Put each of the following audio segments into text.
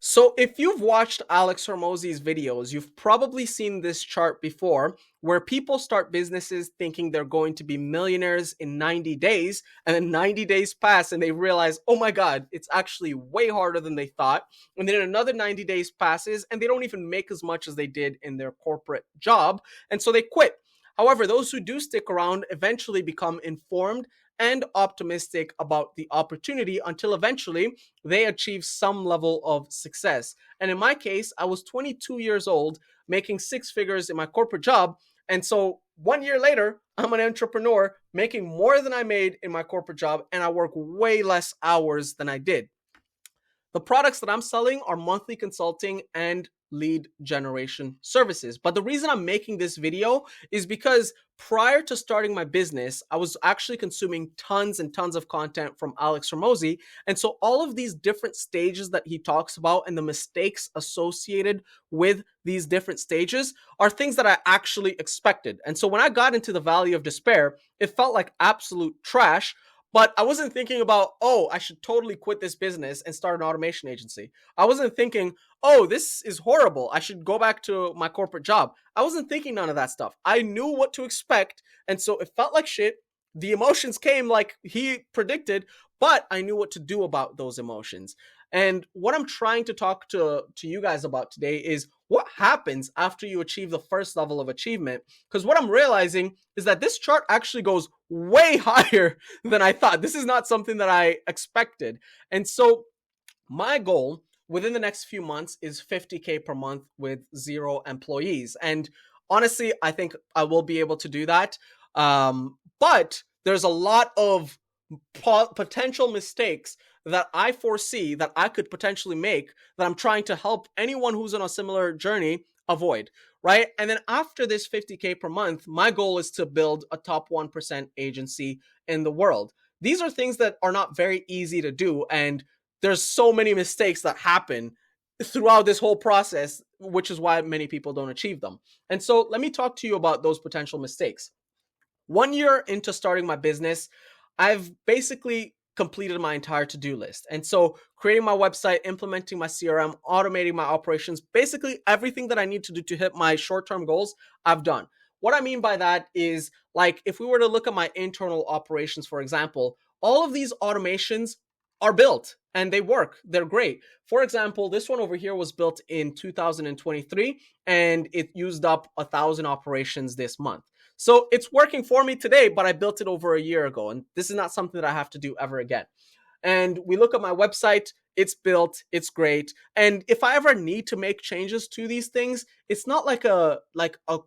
So if you've watched Alex Hormozi's videos, you've probably seen this chart before where people start businesses thinking they're going to be millionaires in 90 days, and then 90 days pass and they realize, oh my God, it's actually way harder than they thought. And then another 90 days passes and they don't even make as much as they did in their corporate job. And so they quit. However, those who do stick around eventually become informed and optimistic about the opportunity until eventually they achieve some level of success. And in my case, I was 22 years old, making six figures in my corporate job. And so 1 year later, I'm an entrepreneur making more than I made in my corporate job, and I work way less hours than I did. The products that I'm selling are monthly consulting and lead generation services. But the reason I'm making this video is because prior to starting my business, I was actually consuming tons and tons of content from Alex Hormozi. And so all of these different stages that he talks about and the mistakes associated with these different stages are things that I actually expected. And so when I got into the valley of despair, it felt like absolute trash. But I wasn't thinking about, oh, I should totally quit this business and start an automation agency. I wasn't thinking, oh, this is horrible, I should go back to my corporate job. I wasn't thinking none of that stuff. I knew what to expect. And so it felt like shit. The emotions came like he predicted, but I knew what to do about those emotions. And what I'm trying to talk to you guys about today is what happens after you achieve the first level of achievement. Because what I'm realizing is that this chart actually goes way higher than I thought. This is not something that I expected. And so my goal within the next few months is 50K per month with 0 employees. And honestly, I think I will be able to do that. But there's a lot of potential mistakes that I foresee that I could potentially make that I'm trying to help anyone who's on a similar journey avoid, right? And then after this 50K per month, my goal is to build a top 1% agency in the world. These are things that are not very easy to do. And there's so many mistakes that happen throughout this whole process, which is why many people don't achieve them. And so let me talk to you about those potential mistakes. 1 year into starting my business, I've basically completed my entire to-do list. And so creating my website, implementing my CRM, automating my operations, basically everything that I need to do to hit my short-term goals, I've done. What I mean by that is, like, if we were to look at my internal operations, for example, all of these automations are built and they work. They're great. For example, this one over here was built in 2023 and it used up 1,000 operations this month. So it's working for me today, but I built it over a year ago. And this is not something that I have to do ever again. And we look at my website, it's built, it's great. And if I ever need to make changes to these things, it's not like a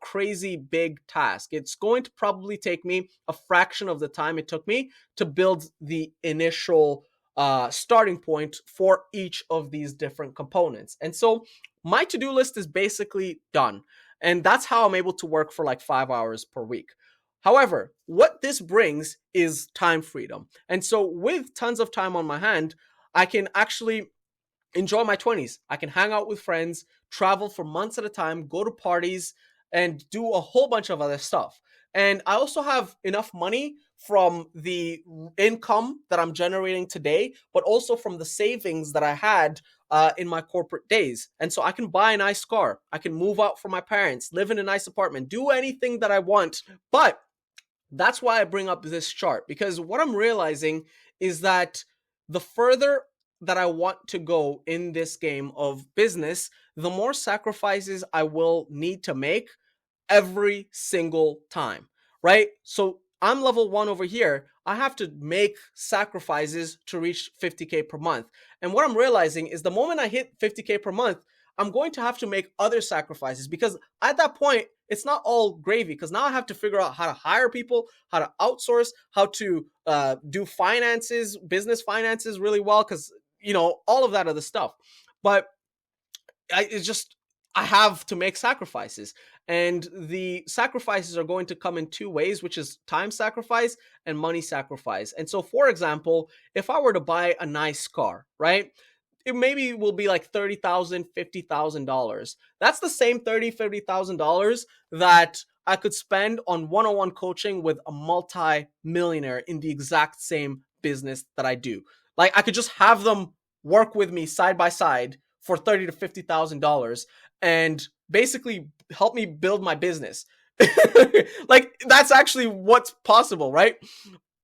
crazy big task. It's going to probably take me a fraction of the time it took me to build the initial starting point for each of these different components. And so my to-do list is basically done. And that's how I'm able to work for like 5 hours per week. However, what this brings is time freedom. And so with tons of time on my hand, I can actually enjoy my 20s. I can hang out with friends, travel for months at a time, go to parties, and do a whole bunch of other stuff. And I also have enough money from the income that I'm generating today, but also from the savings that I had in my corporate days. And so I can buy a nice car. I can move out from my parents, live in a nice apartment, do anything that I want. But that's why I bring up this chart, because what I'm realizing is that the further that I want to go in this game of business, the more sacrifices I will need to make every single time, right? So I'm level 1 over here. I have to make sacrifices to reach 50K per month. And what I'm realizing is the moment I hit 50K per month, I'm going to have to make other sacrifices, because at that point, it's not all gravy, because now I have to figure out how to hire people, how to outsource, how to do finances, business finances really well, because, all of that other stuff. But I have to make sacrifices. And the sacrifices are going to come in two ways, which is time sacrifice and money sacrifice. And so, for example, if I were to buy a nice car, right? It maybe will be like $30,000, $50,000. That's the same $50,000 that I could spend on one-on-one coaching with a multi-millionaire in the exact same business that I do. Like, I could just have them work with me side by side for 30 to $50,000 and basically help me build my business. Like that's actually what's possible, right?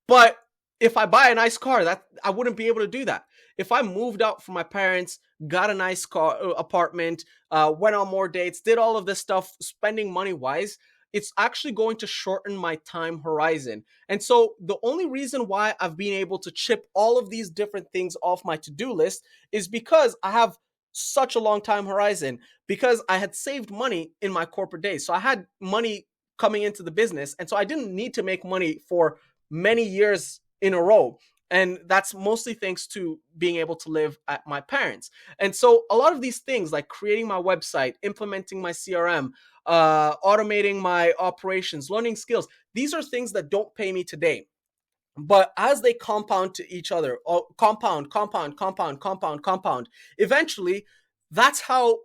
But if I buy a nice car, that I wouldn't be able to do that. If I moved out from my parents, got a nice car apartment, went on more dates, did all of this stuff, spending money wise, it's actually going to shorten my time horizon. And so the only reason why I've been able to chip all of these different things off my to-do list is because I have such a long time horizon, because I had saved money in my corporate days. So I had money coming into the business. And so I didn't need to make money for many years in a row. And that's mostly thanks to being able to live at my parents. And so a lot of these things, like creating my website, implementing my CRM, automating my operations, learning skills, these are things that don't pay me today. But as they compound to each other, compound, eventually, that's how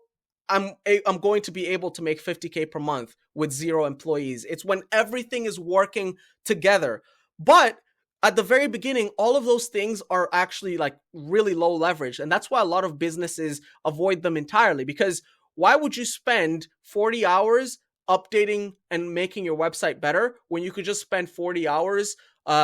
I'm going to be able to make 50K per month with 0 employees. It's when everything is working together. But at the very beginning, all of those things are actually like really low leverage. And that's why a lot of businesses avoid them entirely, because why would you spend 40 hours updating and making your website better when you could just spend 40 hours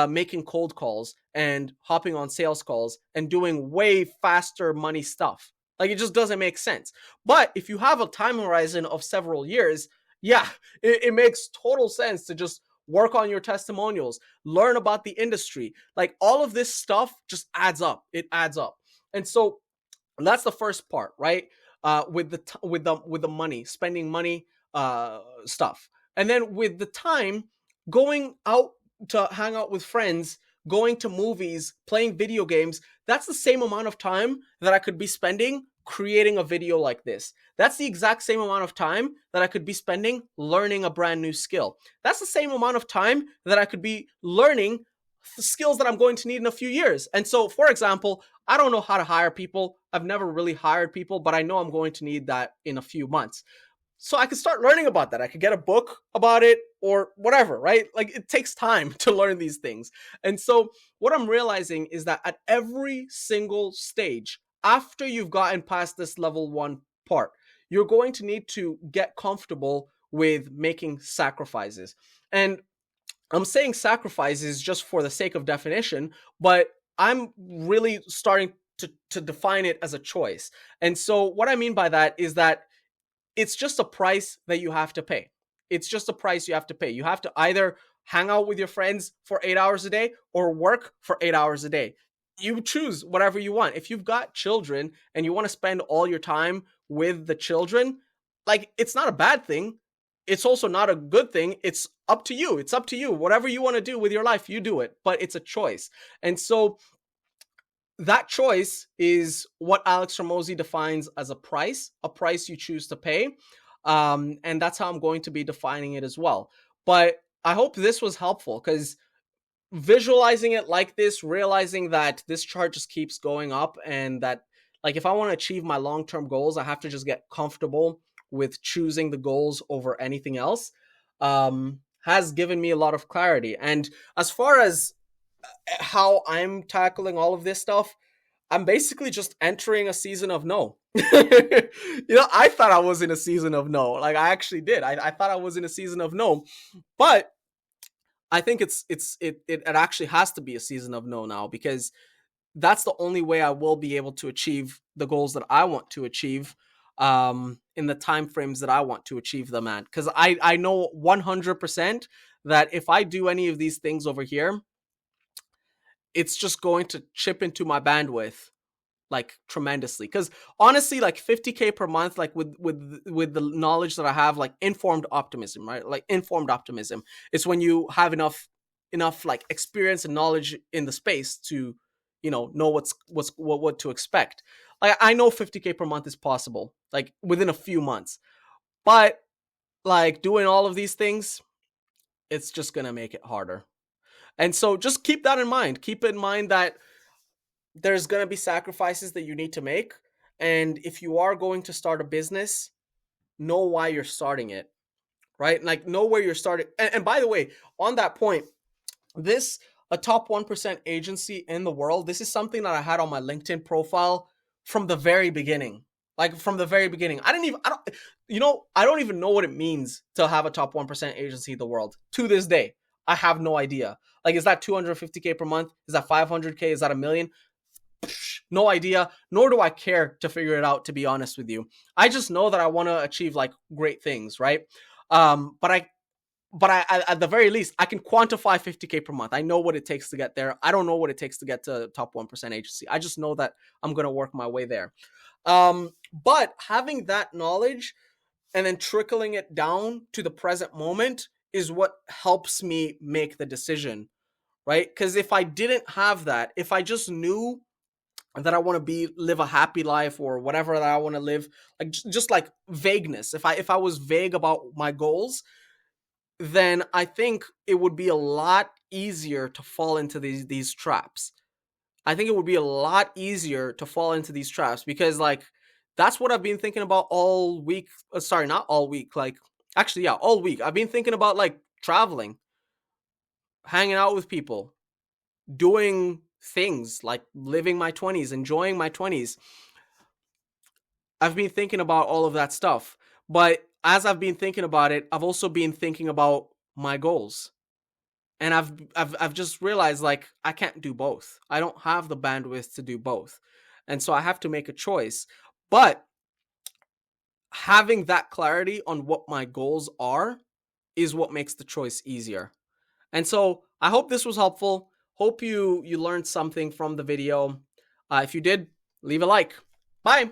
making cold calls and hopping on sales calls and doing way faster money stuff? Like, it just doesn't make sense. But if you have a time horizon of several years, yeah, it makes total sense to just work on your testimonials, learn about the industry. Like, all of this stuff just adds up. It adds up. And so that's the first part, right? With the money, spending money, stuff. And then with the time, going out to hang out with friends, going to movies, playing video games, that's the same amount of time that I could be spending creating a video like this. That's the exact same amount of time that I could be spending learning a brand new skill. That's the same amount of time that I could be learning skills that I'm going to need in a few years. And so, for example, I don't know how to hire people. I've never really hired people, but I know I'm going to need that in a few months. So I could start learning about that. I could get a book about it or whatever, right? Like, it takes time to learn these things. And so what I'm realizing is that at every single stage, after you've gotten past this level 1 part, you're going to need to get comfortable with making sacrifices. And I'm saying sacrifices just for the sake of definition, but I'm really starting to define it as a choice. And so what I mean by that is that it's just a price that you have to pay. It's just a price you have to pay. You have to either hang out with your friends for 8 hours a day or work for 8 hours a day. You choose whatever you want. If you've got children and you want to spend all your time with the children, like, it's not a bad thing. It's also not a good thing. It's up to you. It's up to you. Whatever you want to do with your life, you do it. But it's a choice. And so that choice is what Alex Hormozi defines as a price you choose to pay. And that's how I'm going to be defining it as well. But I hope this was helpful, because visualizing it like this, realizing that this chart just keeps going up, and that, like, if I want to achieve my long-term goals, I have to just get comfortable with choosing the goals over anything else, has given me a lot of clarity. And as far as how I'm tackling all of this stuff, I'm basically just entering a season of no. I thought I was in a season of no. Like, I actually did. I thought I was in a season of no, but I think it actually has to be a season of no now, because that's the only way I will be able to achieve the goals that I want to achieve, in the time frames that I want to achieve them at. Because I know 100% that if I do any of these things over here, it's just going to chip into my bandwidth like tremendously. Because honestly, like 50K per month, like with the knowledge that I have, like informed optimism, right? Like informed optimism, it's when you have enough like experience and knowledge in the space to know what to expect. Like, I know 50K per month is possible, like within a few months, but like doing all of these things, it's just gonna make it harder. And so just keep that in mind. Keep in mind that there's going to be sacrifices that you need to make. And if you are going to start a business, know why you're starting it, right? Like, know where you're starting. And by the way, on that point, a top 1% agency in the world, this is something that I had on my LinkedIn profile from the very beginning. Like from the very beginning. I don't even know what it means to have a top 1% agency in the world. To this day, I have no idea. Like, is that 250K per month? Is that 500K? Is that a million? No idea, nor do I care to figure it out, to be honest with you. I just know that I want to achieve like great things, right? But at the very least, I can quantify 50K per month. I know what it takes to get there. I don't know what it takes to get to top 1% agency. I just know that I'm going to work my way there. But having that knowledge and then trickling it down to the present moment is what helps me make the decision, right? Because if I didn't have that, if I just knew that I want to live a happy life or whatever that I want to live, like just like vagueness. If I was vague about my goals, then I think it would be a lot easier to fall into these traps. I think it would be a lot easier to fall into these traps because like that's what I've been thinking about all week. Sorry, not all week. Like actually, yeah, all week. I've been thinking about like traveling, hanging out with people, doing things like living my 20s, enjoying my 20s. I've been thinking about all of that stuff. But as I've been thinking about it, I've also been thinking about my goals. And I've just realized like I can't do both. I don't have the bandwidth to do both. And so I have to make a choice. But having that clarity on what my goals are is what makes the choice easier. And so I hope this was helpful. Hope you learned something from the video. If you did, leave a like. Bye.